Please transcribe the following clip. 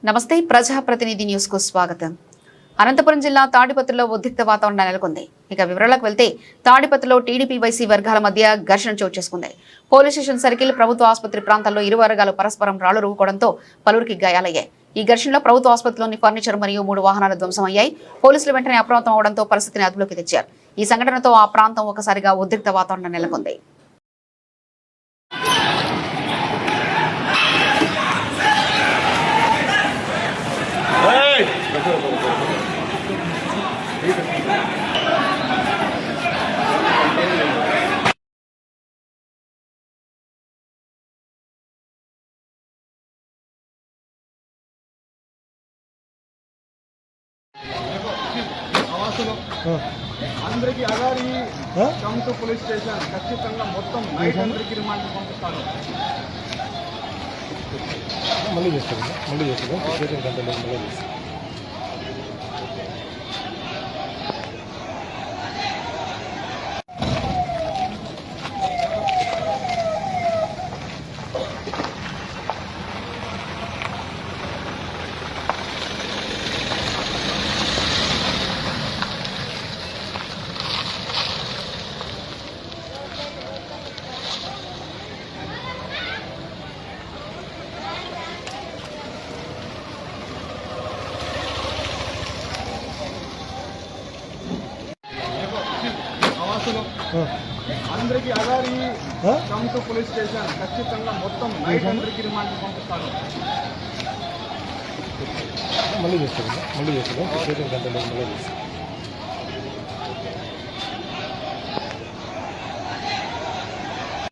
నమస్తే ప్రజాప్రతినిధి న్యూస్ కు స్వాగతం. అనంతపురం జిల్లా తాడిపత్రిలో ఉద్రిక్త వాతావరణం నెలకొంది. ఇక వివరాలకు వెళ్తే తాడిపత్రిలో టీడీపీ వైసీ వర్గాల మధ్య ఘర్షణ చోటు చేసుకుంది. పోలీస్ స్టేషన్ సర్కిల్, ప్రభుత్వ ఆసుపత్రి ప్రాంతాల్లో ఇరు వర్గాలు పరస్పరం రాళ్లు రువ్వుకోవడంతో పలువురికి గాయాలయ్యాయి. ఈ ఘర్షణలో ప్రభుత్వ ఆసుపత్రిలోని ఫర్నిచర్ మరియు 3 వాహనాలు ధ్వంసమయ్యాయి. పోలీసులు వెంటనే అప్రమత్తం అవడంతో పరిస్థితిని అదుపులోకి తెచ్చారు. ఈ సంఘటనతో ఆ ప్రాంతం ఒకసారిగా ఉద్రిక్త వాతావరణం నెలకొంది. అందరికి అగారి కమ్ టు పోలీస్ స్టేషన్ ఖచ్చితంగా మొత్తం నైట్ అందరికి రిమాండ్ పంపిస్తాను. మళ్ళీ చేస్తాను అందరికి అగారి కమ్ టు పోలీస్ స్టేషన్ ఖచ్చితంగా మొత్తం నైట్ అందరికి రిమాండ్ పంపిస్తాను. మళ్ళీ చేస్తాను